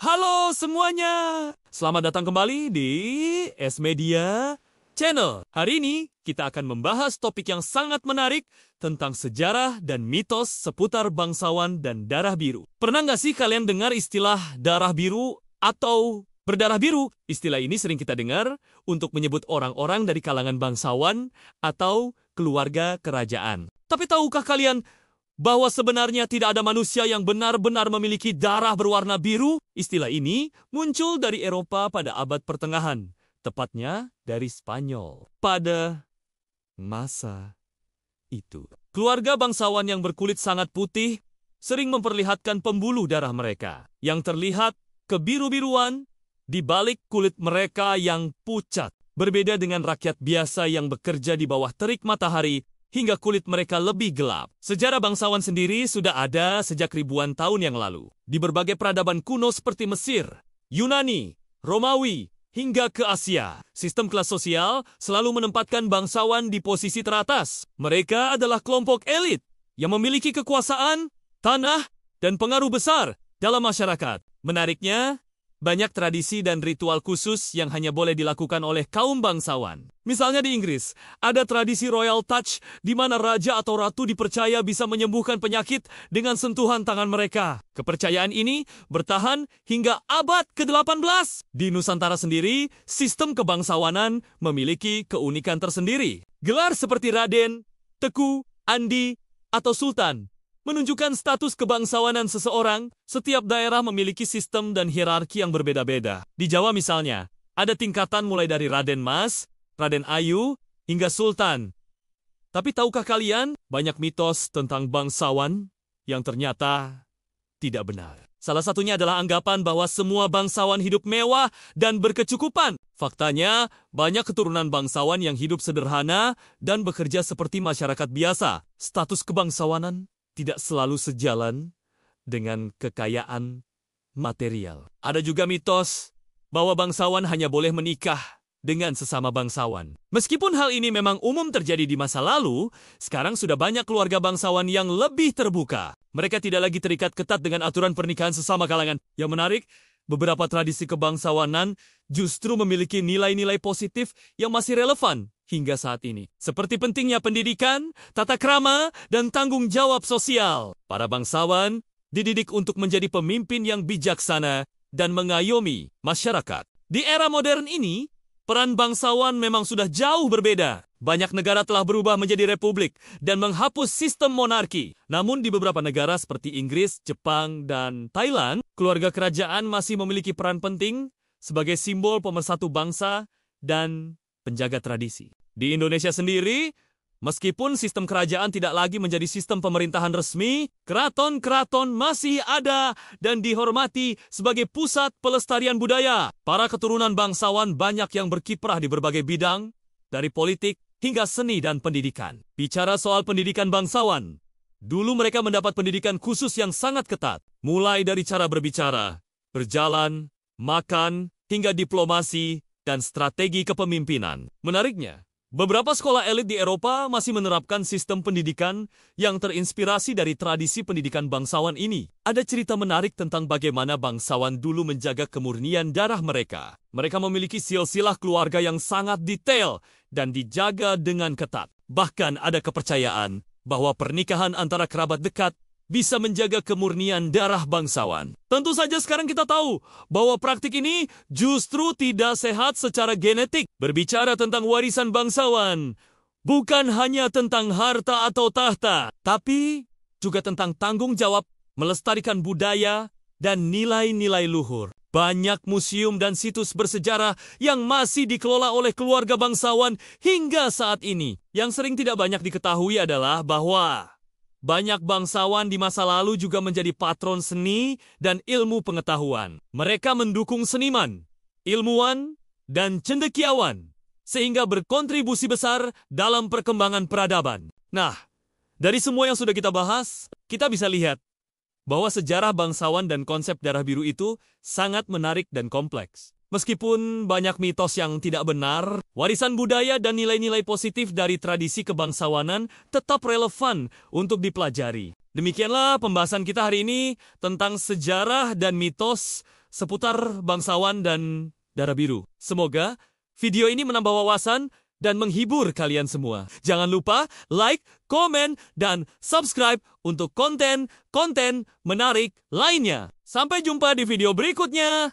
Halo semuanya, selamat datang kembali di S Media Channel. Hari ini kita akan membahas topik yang sangat menarik tentang sejarah dan mitos seputar bangsawan dan darah biru. Pernah nggak sih kalian dengar istilah darah biru atau berdarah biru? Istilah ini sering kita dengar untuk menyebut orang-orang dari kalangan bangsawan atau keluarga kerajaan. Tapi tahukah kalian bahwa sebenarnya tidak ada manusia yang benar-benar memiliki darah berwarna biru? Istilah ini muncul dari Eropa pada abad pertengahan, tepatnya dari Spanyol. Pada masa itu, keluarga bangsawan yang berkulit sangat putih sering memperlihatkan pembuluh darah mereka yang terlihat kebiru-biruan di balik kulit mereka yang pucat. Berbeda dengan rakyat biasa yang bekerja di bawah terik matahari hingga kulit mereka lebih gelap. Sejarah bangsawan sendiri sudah ada sejak ribuan tahun yang lalu. Di berbagai peradaban kuno seperti Mesir, Yunani, Romawi, hingga ke Asia, sistem kelas sosial selalu menempatkan bangsawan di posisi teratas. Mereka adalah kelompok elit yang memiliki kekuasaan, tanah, dan pengaruh besar dalam masyarakat. Menariknya, banyak tradisi dan ritual khusus yang hanya boleh dilakukan oleh kaum bangsawan. Misalnya di Inggris, ada tradisi Royal Touch di mana raja atau ratu dipercaya bisa menyembuhkan penyakit dengan sentuhan tangan mereka. Kepercayaan ini bertahan hingga abad ke-18. Di Nusantara sendiri, sistem kebangsawanan memiliki keunikan tersendiri. Gelar seperti Raden, Teku, Andi, atau Sultan menunjukkan status kebangsawanan seseorang. Setiap daerah memiliki sistem dan hierarki yang berbeda-beda. Di Jawa misalnya, ada tingkatan mulai dari Raden Mas, Raden Ayu, hingga Sultan. Tapi tahukah kalian, banyak mitos tentang bangsawan yang ternyata tidak benar. Salah satunya adalah anggapan bahwa semua bangsawan hidup mewah dan berkecukupan. Faktanya, banyak keturunan bangsawan yang hidup sederhana dan bekerja seperti masyarakat biasa. Status kebangsawanan tidak selalu sejalan dengan kekayaan material. Ada juga mitos bahwa bangsawan hanya boleh menikah dengan sesama bangsawan. Meskipun hal ini memang umum terjadi di masa lalu, sekarang sudah banyak keluarga bangsawan yang lebih terbuka. Mereka tidak lagi terikat ketat dengan aturan pernikahan sesama kalangan. Yang menarik, beberapa tradisi kebangsawanan justru memiliki nilai-nilai positif yang masih relevan hingga saat ini. Seperti pentingnya pendidikan, tata krama, dan tanggung jawab sosial. Para bangsawan dididik untuk menjadi pemimpin yang bijaksana dan mengayomi masyarakat. Di era modern ini, peran bangsawan memang sudah jauh berbeda. Banyak negara telah berubah menjadi republik dan menghapus sistem monarki. Namun di beberapa negara seperti Inggris, Jepang, dan Thailand, keluarga kerajaan masih memiliki peran penting sebagai simbol pemersatu bangsa dan penjaga tradisi. Di Indonesia sendiri, meskipun sistem kerajaan tidak lagi menjadi sistem pemerintahan resmi, keraton-keraton masih ada dan dihormati sebagai pusat pelestarian budaya. Para keturunan bangsawan banyak yang berkiprah di berbagai bidang, dari politik hingga seni dan pendidikan. Bicara soal pendidikan bangsawan, dulu mereka mendapat pendidikan khusus yang sangat ketat, mulai dari cara berbicara, berjalan, makan, hingga diplomasi dan strategi kepemimpinan. Menariknya, beberapa sekolah elit di Eropa masih menerapkan sistem pendidikan yang terinspirasi dari tradisi pendidikan bangsawan ini. Ada cerita menarik tentang bagaimana bangsawan dulu menjaga kemurnian darah mereka. Mereka memiliki silsilah keluarga yang sangat detail dan dijaga dengan ketat. Bahkan ada kepercayaan bahwa pernikahan antara kerabat dekat bisa menjaga kemurnian darah bangsawan. Tentu saja sekarang kita tahu bahwa praktik ini justru tidak sehat secara genetik. Berbicara tentang warisan bangsawan, bukan hanya tentang harta atau tahta, tapi juga tentang tanggung jawab melestarikan budaya dan nilai-nilai luhur. Banyak museum dan situs bersejarah yang masih dikelola oleh keluarga bangsawan hingga saat ini. Yang sering tidak banyak diketahui adalah bahwa banyak bangsawan di masa lalu juga menjadi patron seni dan ilmu pengetahuan. Mereka mendukung seniman, ilmuwan, dan cendekiawan, sehingga berkontribusi besar dalam perkembangan peradaban. Nah, dari semua yang sudah kita bahas, kita bisa lihat bahwa sejarah bangsawan dan konsep darah biru itu sangat menarik dan kompleks. Meskipun banyak mitos yang tidak benar, warisan budaya dan nilai-nilai positif dari tradisi kebangsawanan tetap relevan untuk dipelajari. Demikianlah pembahasan kita hari ini tentang sejarah dan mitos seputar bangsawan dan darah biru. Semoga video ini menambah wawasan dan menghibur kalian semua. Jangan lupa like, komen, dan subscribe untuk konten-konten menarik lainnya. Sampai jumpa di video berikutnya.